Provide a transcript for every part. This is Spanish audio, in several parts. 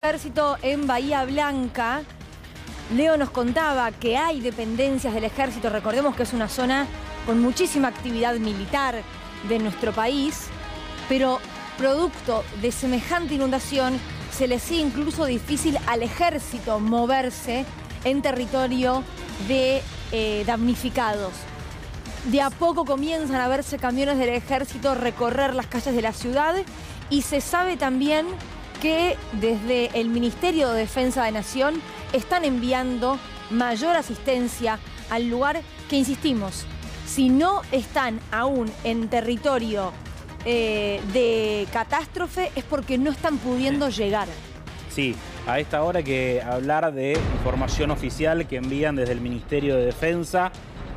Ejército en Bahía Blanca. Leo nos contaba que hay dependencias del ejército. Recordemos que es una zona con muchísima actividad militar de nuestro país, pero producto de semejante inundación se le sigue incluso difícil al ejército moverse en territorio de damnificados. De a poco comienzan a verse camiones del ejército recorrer las calles de la ciudad y se sabe también que desde el Ministerio de Defensa de Nación están enviando mayor asistencia al lugar que, insistimos, si no están aún en territorio de catástrofe es porque no están pudiendo llegar. Sí, a esta hora hay que hablar de información oficial que envían desde el Ministerio de Defensa,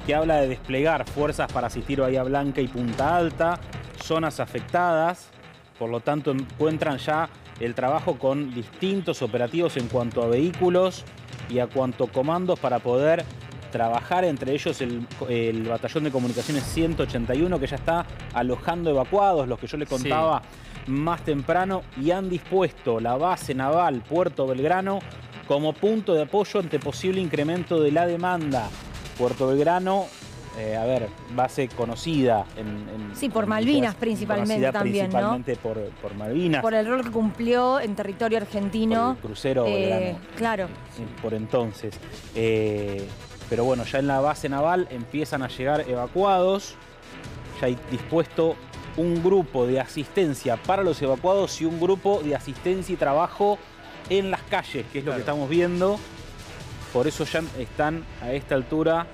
que habla de desplegar fuerzas para asistir a Bahía Blanca y Punta Alta, zonas afectadas, por lo tanto encuentran ya el trabajo con distintos operativos en cuanto a vehículos y a cuanto a comandos para poder trabajar, entre ellos el Batallón de Comunicaciones 181, que ya está alojando evacuados, los que yo le contaba más temprano, y han dispuesto la base naval Puerto Belgrano como punto de apoyo ante posible incremento de la demanda. Puerto Belgrano, base conocida sí, por Malvinas principalmente también, principalmente, ¿no? Por Malvinas. Por el rol que cumplió en territorio argentino. Por el crucero Belgrano. Claro. Por entonces. Pero bueno, ya en la base naval empiezan a llegar evacuados. Ya hay dispuesto un grupo de asistencia para los evacuados y un grupo de asistencia y trabajo en las calles, que es lo que estamos viendo. Por eso ya están a esta altura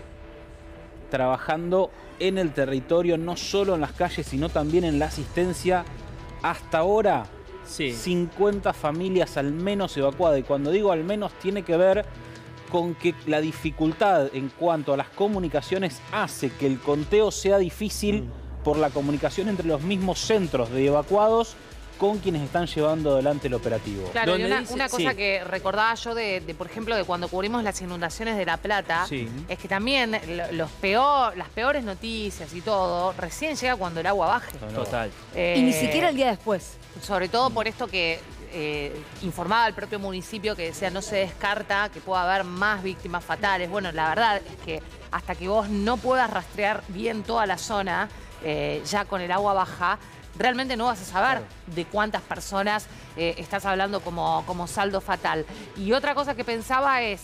trabajando en el territorio, no solo en las calles, sino también en la asistencia. Hasta ahora, 50 familias al menos evacuadas. Y cuando digo al menos, tiene que ver con que la dificultad en cuanto a las comunicaciones hace que el conteo sea difícil por la comunicación entre los mismos centros de evacuados con quienes están llevando adelante el operativo. Claro, y una cosa que recordaba yo por ejemplo, de cuando cubrimos las inundaciones de La Plata, es que también las peores noticias y todo, recién llega cuando el agua baje. Total. Y ni siquiera el día después. Sobre todo por esto que informaba el propio municipio, que decía no se descarta que pueda haber más víctimas fatales. Bueno, la verdad es que hasta que vos no puedas rastrear bien toda la zona, ya con el agua baja, realmente no vas a saber de cuántas personas estás hablando como saldo fatal. Y otra cosa que pensaba es,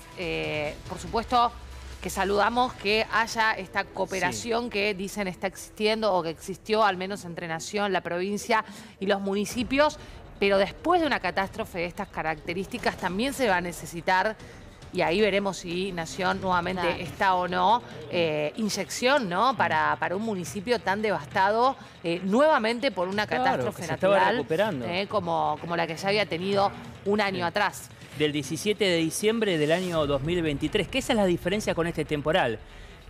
por supuesto, que saludamos que haya esta cooperación que dicen está existiendo o que existió al menos entre Nación, la provincia y los municipios, pero después de una catástrofe de estas características también se va a necesitar, y ahí veremos si Nación nuevamente está o no, inyección, ¿no? Para un municipio tan devastado nuevamente por una catástrofe natural como la que ya había tenido un año atrás. Del 17 de diciembre del año 2023, que esa es la diferencia con este temporal.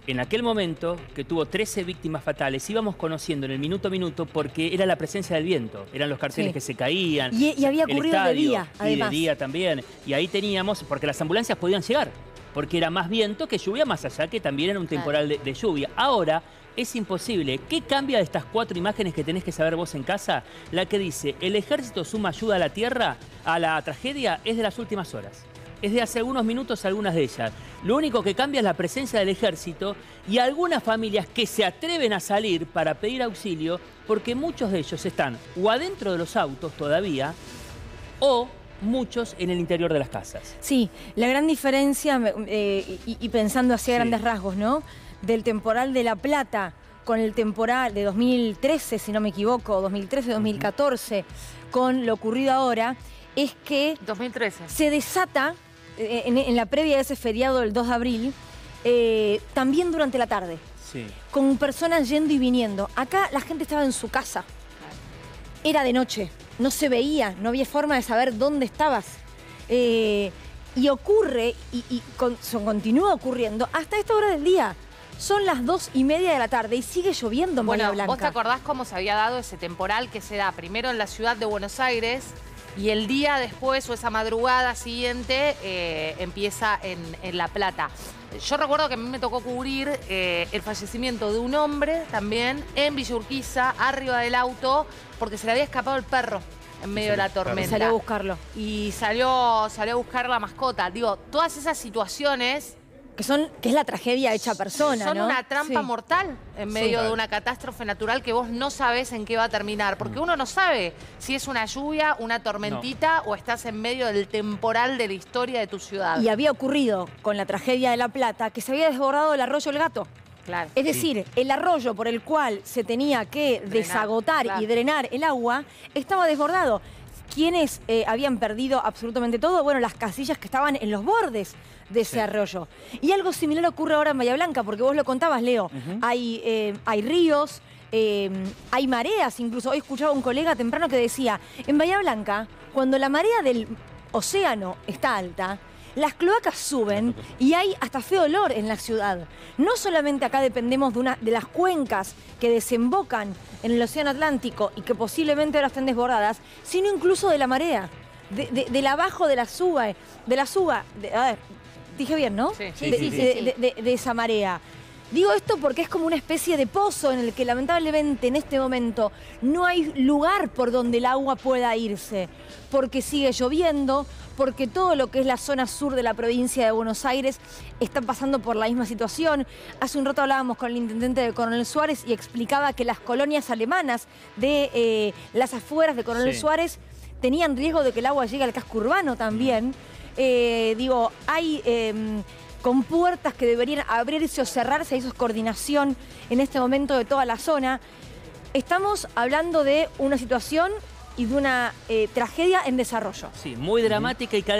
En aquel momento, que tuvo 13 víctimas fatales, íbamos conociendo en el minuto a minuto porque era la presencia del viento. Eran los carteles que se caían. Y había ocurrido de día, además. Y de día también. Y ahí teníamos, porque las ambulancias podían llegar, porque era más viento que lluvia, más allá que también era un temporal de lluvia. Ahora es imposible. ¿Qué cambia de estas 4 imágenes que tenés que saber vos en casa? La que dice, el ejército suma ayuda a la tierra, a la tragedia, es de las últimas horas. Es de hace algunos minutos algunas de ellas. Lo único que cambia es la presencia del ejército y algunas familias que se atreven a salir para pedir auxilio porque muchos de ellos están o adentro de los autos todavía o muchos en el interior de las casas. Sí, la gran diferencia, y pensando hacia grandes rasgos, ¿no? Del temporal de La Plata con el temporal de 2013, si no me equivoco, 2013-2014, con lo ocurrido ahora, es que 2013 se desata en la previa de ese feriado del 2 de abril, también durante la tarde, con personas yendo y viniendo. Acá la gente estaba en su casa, era de noche, no se veía, no había forma de saber dónde estabas. Y ocurre, y continúa ocurriendo hasta esta hora del día. Son las 2:30 de la tarde y sigue lloviendo en Bahía Blanca. ¿Vos te acordás cómo se había dado ese temporal que se da primero en la ciudad de Buenos Aires y el día después o esa madrugada siguiente empieza en La Plata? Yo recuerdo que a mí me tocó cubrir el fallecimiento de un hombre también en Villa Urquiza, arriba del auto, porque se le había escapado el perro. en medio de la tormenta. Salió a buscarlo. Y salió a buscar la mascota. Digo, todas esas situaciones Que es la tragedia hecha persona, son ¿no? una trampa Sí. mortal en medio Sí. de una catástrofe natural que vos no sabés en qué va a terminar. Porque uno no sabe si es una lluvia, una tormentita o estás en medio del temporal de la historia de tu ciudad. Y había ocurrido con la tragedia de La Plata que se había desbordado el arroyo El Gato. Claro. Es decir, el arroyo por el cual se tenía que desagotar claro. y drenar el agua estaba desbordado. ¿Quiénes habían perdido absolutamente todo? Bueno, las casillas que estaban en los bordes de ese arroyo. Y algo similar ocurre ahora en Bahía Blanca, porque vos lo contabas, Leo. Hay ríos, hay mareas incluso. Hoy escuchaba a un colega temprano que decía, en Bahía Blanca, cuando la marea del océano está alta, las cloacas suben y hay hasta feo olor en la ciudad. No solamente acá dependemos de las cuencas que desembocan en el océano Atlántico y que posiblemente ahora estén desbordadas, sino incluso de la marea, del abajo de la suba, a ver, dije bien, ¿no? Sí. De esa marea. Digo esto porque es como una especie de pozo en el que lamentablemente en este momento no hay lugar por donde el agua pueda irse, porque sigue lloviendo, porque todo lo que es la zona sur de la provincia de Buenos Aires está pasando por la misma situación. Hace un rato hablábamos con el intendente de Coronel Suárez y explicaba que las colonias alemanas de las afueras de Coronel Suárez tenían riesgo de que el agua llegue al casco urbano también. Hay compuertas que deberían abrirse o cerrarse, hay coordinación en este momento de toda la zona. Estamos hablando de una situación y de una tragedia en desarrollo. Sí, muy dramática y cada